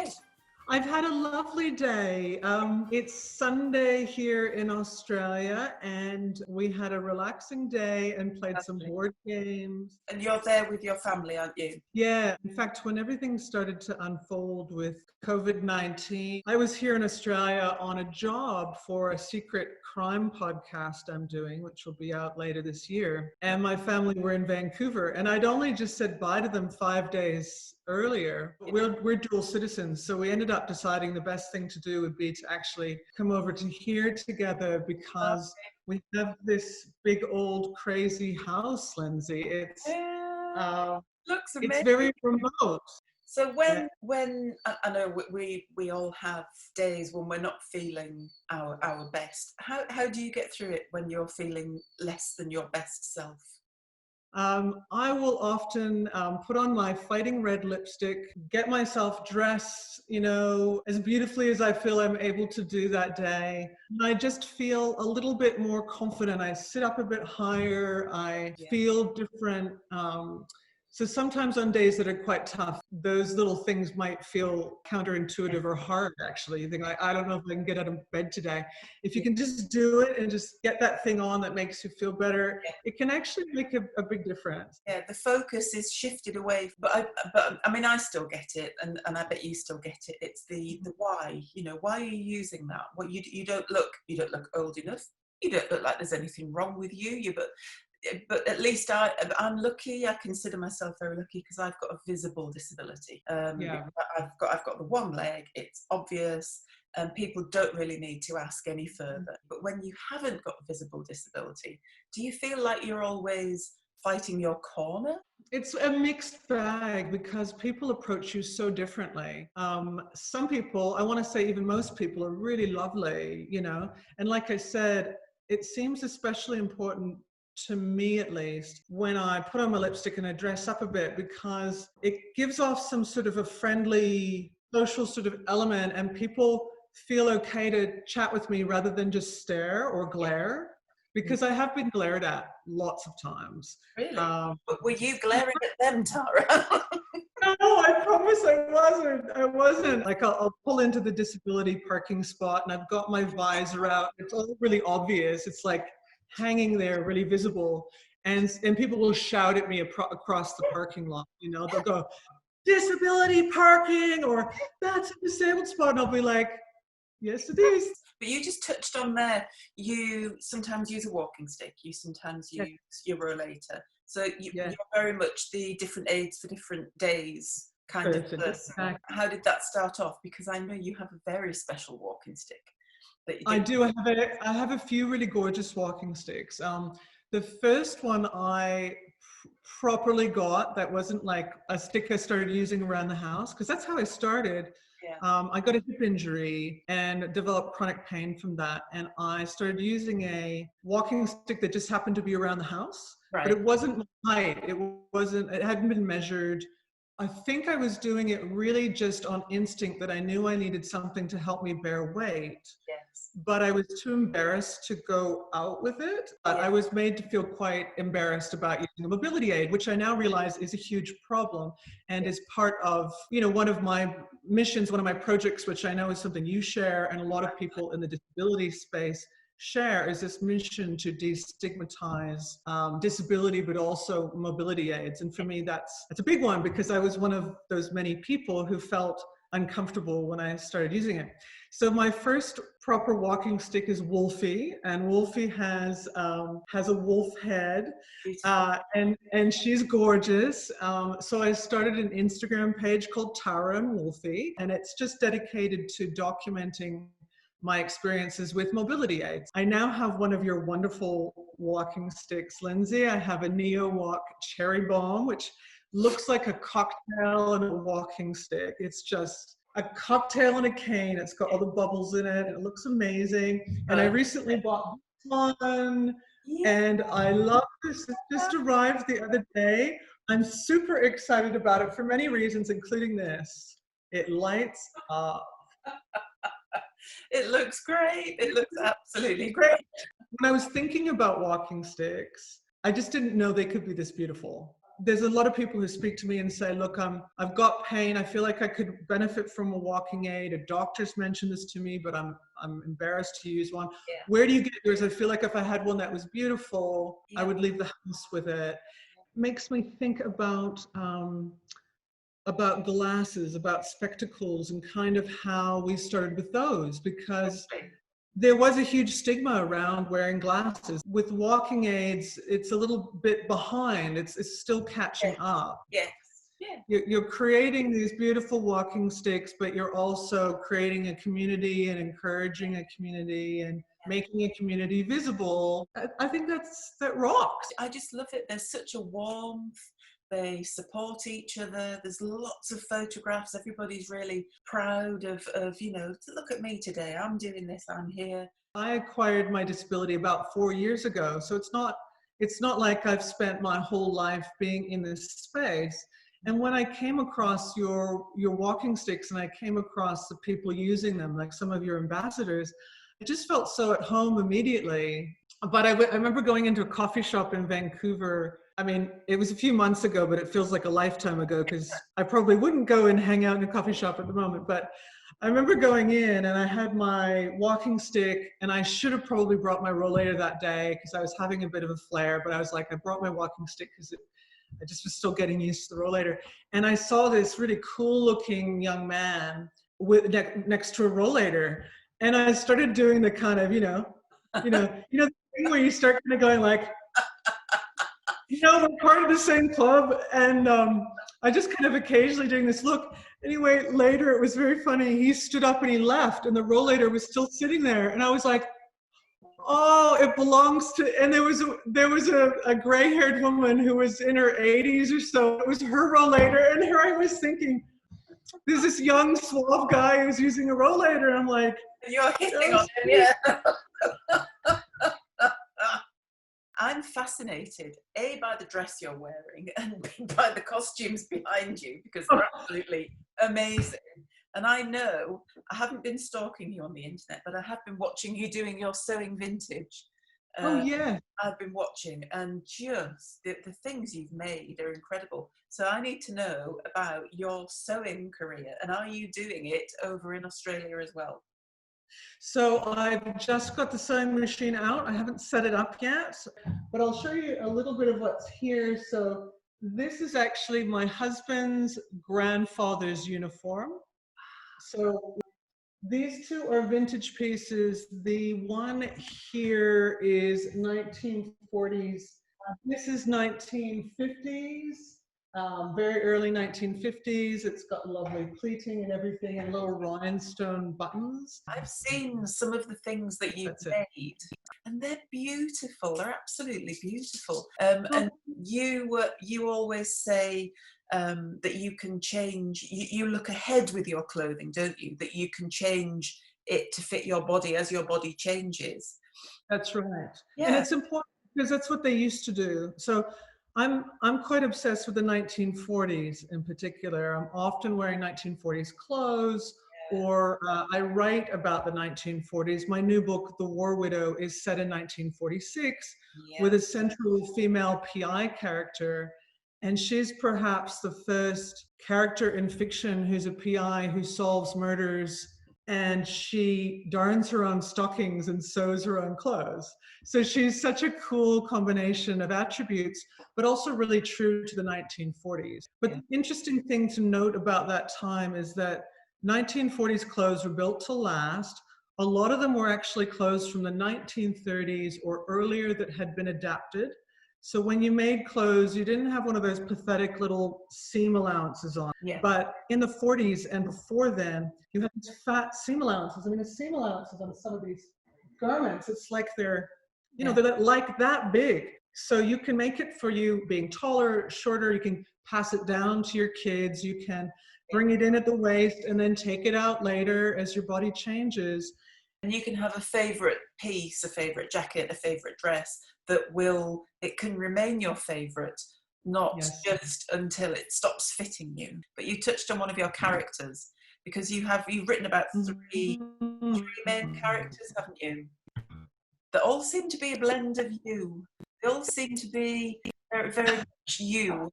day? I've had a lovely day. It's Sunday here in Australia, and we had a relaxing day and played some Lovely. board games. And you're there with your family, aren't you? Yeah, in fact, when everything started to unfold with COVID-19, I was here in Australia on a job for a secret crime podcast I'm doing, which will be out later this year. And my family were in Vancouver, and I'd only just said bye to them 5 days earlier. We're dual citizens, so we ended up deciding the best thing to do would be to actually come over to here together because we have this big old crazy house, Lyndsay. Looks It's amazing. very remote. So when I know we all have days when we're not feeling our best. How do you get through it when you're feeling less than your best self? I will often put on my fighting red lipstick, get myself dressed, as beautifully as I feel I'm able to do that day. And I just feel a little bit more confident. I sit up a bit higher. I feel different. So sometimes on days that are quite tough, those little things might feel counterintuitive or hard, actually. You think, I don't know if I can get out of bed today. If you can just do it and just get that thing on that makes you feel better, it can actually make a big difference. Yeah, the focus is shifted away. But I mean, I still get it, and I bet you still get it. It's the why. Why are you using that? Well, you don't look old enough. You don't look like there's anything wrong with you. But at least I'm lucky. I consider myself very lucky because I've got a visible disability. I've got the one leg. It's obvious, and people don't really need to ask any further. But when you haven't got a visible disability, do you feel like you're always fighting your corner? It's a mixed bag because people approach you so differently. Some people, I want to say even most people, are really lovely, and like I said, it seems especially important to me, at least, when I put on my lipstick and I dress up a bit, because it gives off some sort of a friendly social sort of element, and people feel okay to chat with me rather than just stare or glare, because I have been glared at lots of times. Really? But were you glaring at them, Tara? No, I promise I wasn't. Like I'll pull into the disability parking spot and I've got my visor out. It's all really obvious. It's like hanging there, really visible. And people will shout at me across the parking lot. They'll go, disability parking, or that's a disabled spot. And I'll be like, yes, it is. But you just touched on there, you sometimes use a walking stick, you sometimes use your rollator. So you're very much the different aids for different days kind of person. Exactly. How did that start off? Because I know you have a very special walking stick. I do. I have a few really gorgeous walking sticks. The first one I properly got, that wasn't like a stick I started using around the house, because that's how I started. I got a hip injury and developed chronic pain from that. And I started using a walking stick that just happened to be around the house, but it wasn't my height. It hadn't been measured. I think I was doing it really just on instinct, that I knew I needed something to help me bear weight. But I was too embarrassed to go out with it. I was made to feel quite embarrassed about using a mobility aid, which I now realize is a huge problem and is part of, one of my missions, one of my projects, which I know is something you share and a lot of people in the disability space share, is this mission to destigmatize disability, but also mobility aids. And for me, that's a big one, because I was one of those many people who felt uncomfortable when I started using it. So my first proper walking stick is Wolfie, and Wolfie has a wolf head, and she's gorgeous. So I started an Instagram page called Tara and Wolfie, and it's just dedicated to documenting my experiences with mobility aids. I now have one of your wonderful walking sticks, Lyndsay. I have a Neo Walk Cherry Bomb, which looks like a cocktail and a walking stick. It's just a cocktail and a cane. It's got all the bubbles in it. It looks amazing. And I recently bought this one, and I love this. It just arrived the other day. I'm super excited about it for many reasons, including this. It lights up. It looks great. It looks absolutely great. When I was thinking about walking sticks, I just didn't know they could be this beautiful. there's a lot of people who speak to me and say, look, I've got pain. I feel like I could benefit from a walking aid. A doctor's mentioned this to me, but I'm embarrassed to use one. Yeah. Where do you get yours? I feel like if I had one that was beautiful, I Yeah. would leave the house with it. Makes me think about glasses, about spectacles, and kind of how we started with those, because there was a huge stigma around wearing glasses. With walking aids, it's a little bit behind. It's still catching up. Yes. Yeah. You're creating these beautiful walking sticks, but you're also creating a community and encouraging a community and making a community visible. I think that rocks. I just love it. There's such a warmth. They support each other. There's lots of photographs. Everybody's really proud of, you know, to look at me today. I'm doing this. I'm here. I acquired my disability about 4 years ago. So it's not like I've spent my whole life being in this space. And when I came across your walking sticks and I came across the people using them, like some of your ambassadors, I just felt so at home immediately. But I remember going into a coffee shop in Vancouver. I mean, it was a few months ago, but it feels like a lifetime ago, because I probably wouldn't go and hang out in a coffee shop at the moment. But I remember going in and I had my walking stick, and I should have probably brought my rollator that day because I was having a bit of a flare, but I was like, I brought my walking stick because I just was still getting used to the rollator. And I saw this really cool looking young man with next to a rollator. And I started doing the kind of, the thing where you start kind of going like, we're part of the same club. And I just kind of occasionally doing this look. Anyway, later it was very funny. He stood up and he left, and the rollator was still sitting there. And I was like, oh, it belongs to, and there was a gray-haired woman who was in her 80s or so. It was her rollator, and here I was thinking, there's this young suave guy who's using a rollator, and I'm like, you're hitting on him, yeah. I'm fascinated, A, by the dress you're wearing, and B, by the costumes behind you, because they're absolutely amazing. And I know, I haven't been stalking you on the internet, but I have been watching you doing your sewing vintage. Oh, yeah. I've been watching, and just the things you've made are incredible. So I need to know about your sewing career, and are you doing it over in Australia as well? So I've just got the sewing machine out. I haven't set it up yet, but I'll show you a little bit of what's here. So this is actually my husband's grandfather's uniform. So these two are vintage pieces. The one here is 1940s. This is 1950s, very early 1950s. It's got lovely pleating and everything, and little rhinestone buttons. I've seen some of the things that you've made, and they're beautiful. They're absolutely beautiful. And you always say that you can change, you look ahead with your clothing, don't you? That you can change it to fit your body as your body changes. That's right. Yeah. And it's important because that's what they used to do. So I'm quite obsessed with the 1940s in particular. I'm often wearing 1940s clothes, or I write about the 1940s. My new book, The War Widow, is set in 1946 with a central female PI character. And she's perhaps the first character in fiction who's a PI who solves murders, and she darns her own stockings and sews her own clothes. So she's such a cool combination of attributes, but also really true to the 1940s. But the interesting thing to note about that time is that 1940s clothes were built to last. A lot of them were actually clothes from the 1930s or earlier that had been adapted. So when you made clothes, you didn't have one of those pathetic little seam allowances on. Yeah. But in the 40s and before then, you had these fat seam allowances. I mean, the seam allowances on some of these garments, it's like they're like that big. So you can make it for you being taller, shorter. You can pass it down to your kids. You can bring it in at the waist and then take it out later as your body changes. And you can have a favorite piece, a favorite jacket, a favorite dress it can remain your favorite, not just until it stops fitting you. But you touched on one of your characters, because you've written about three main characters, haven't you? That all seem to be a blend of you. They all seem to be very, very much you.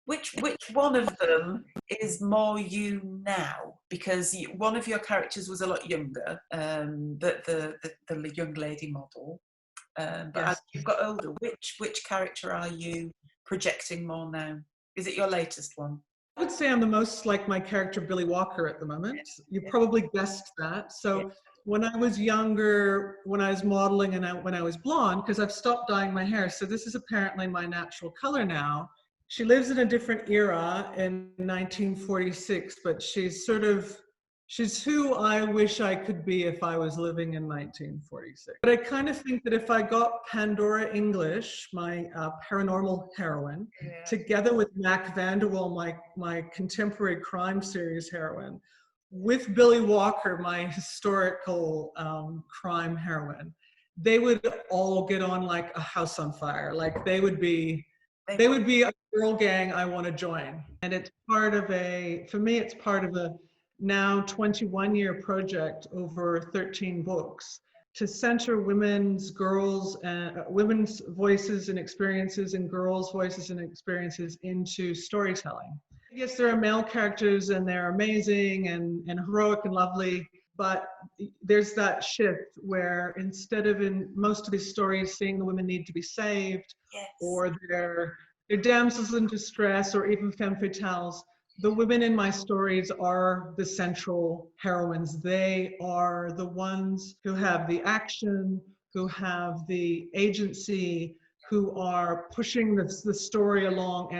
Which one of them is more you now? Because one of your characters was a lot younger, the young lady model. But as Yes. you've got older, which character are you projecting more now? Is it your latest one? I would say I'm the most like my character Billy Walker at the moment. You Yeah. probably guessed that. Yeah. So when I was younger, when I was modeling and when I was blonde, because I've stopped dyeing my hair, so this is apparently my natural color now. She lives in a different era in 1946, but she's who I wish I could be if I was living in 1946. But I kind of think that if I got Pandora English, my paranormal heroine, Yeah. together with Mac Vanderwall, my contemporary crime series heroine, with Billy Walker, my historical crime heroine, they would all get on like a house on fire. Like they would be a girl gang I want to join. And it's part of for me, it's part of a now 21-year project over 13 books to center women's voices and experiences and girls' voices and experiences into storytelling. Yes, there are male characters and they're amazing and heroic and lovely, but there's that shift where instead of in most of these stories seeing the women need to be saved, Yes. or they're damsels in distress or even femme fatales, the women in my stories are the central heroines. They are the ones who have the action, who have the agency, who are pushing the story along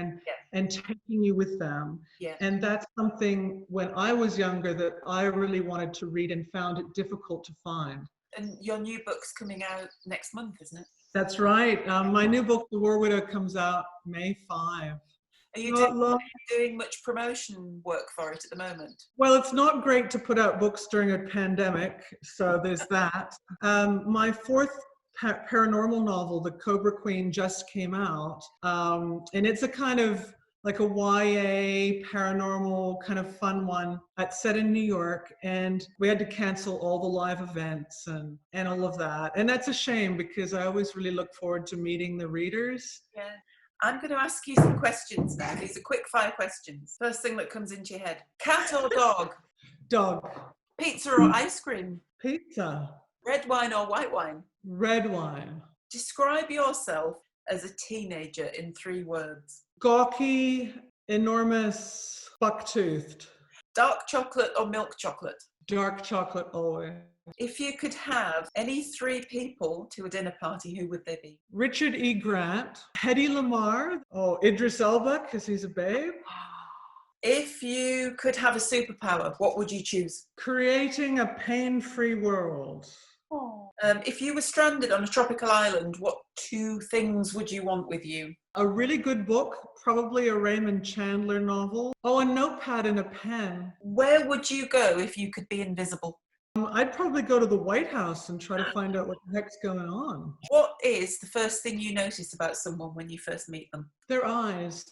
and taking you with them. Yeah. And that's something when I was younger that I really wanted to read and found it difficult to find. And your new book's coming out next month, isn't it? That's right. My new book, The War Widow, comes out May 5. Are you doing much promotion work for it at the moment? Well, it's not great to put out books during a pandemic, so there's that. My fourth paranormal novel, The Cobra Queen, just came out, and it's a kind of like a YA paranormal kind of fun one. It's set in New York, and we had to cancel all the live events and all of that. And that's a shame because I always really look forward to meeting the readers. Yeah. I'm going to ask you some questions now. These are quick fire questions. First thing that comes into your head. Cat or dog? Dog. Pizza or ice cream? Pizza. Red wine or white wine? Red wine. Describe yourself as a teenager in 3 words. Gawky, enormous, buck-toothed. Dark chocolate or milk chocolate? Dark chocolate always. If you could have any 3 people to a dinner party, who would they be? Richard E. Grant, Hedy Lamarr, Idris Elba, because he's a babe. If you could have a superpower, what would you choose? Creating a pain-free world. If you were stranded on a tropical island, what 2 things would you want with you? A really good book, probably a Raymond Chandler novel. A notepad and a pen. Where would you go if you could be invisible? I'd probably go to the White House and try to find out what the heck's going on. What is the first thing you notice about someone when you first meet them? Their eyes.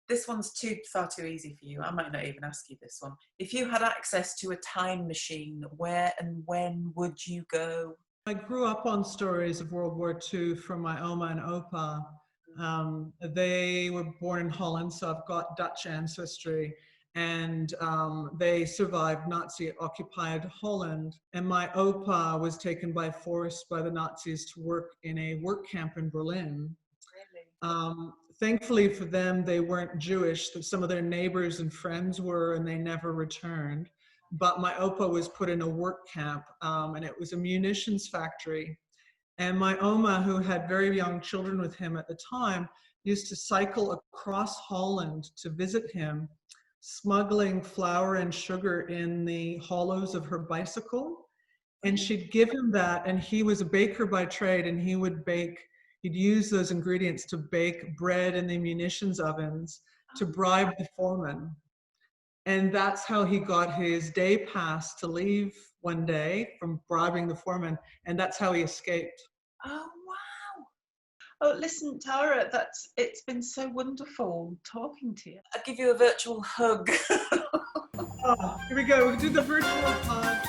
This one's far too easy for you. I might not even ask you this one. If you had access to a time machine, where and when would you go? I grew up on stories of World War II from my Oma and Opa. They were born in Holland, so I've got Dutch ancestry. And they survived Nazi-occupied Holland. And my Opa was taken by force by the Nazis to work in a work camp in Berlin. Really? Thankfully for them, they weren't Jewish. Some of their neighbors and friends were, and they never returned. But my Opa was put in a work camp, and it was a munitions factory. And my Oma, who had very young children with him at the time, used to cycle across Holland to visit him, smuggling flour and sugar in the hollows of her bicycle. And she'd give him that, and he was a baker by trade, and he'd use those ingredients to bake bread in the munitions ovens to bribe the foreman. And that's how he got his day pass to leave one day, from bribing the foreman, and that's how he escaped. Oh, wow. Oh, listen, Tara, it's been so wonderful talking to you. I'll give you a virtual hug. Oh, here we go. We'll do the virtual hug.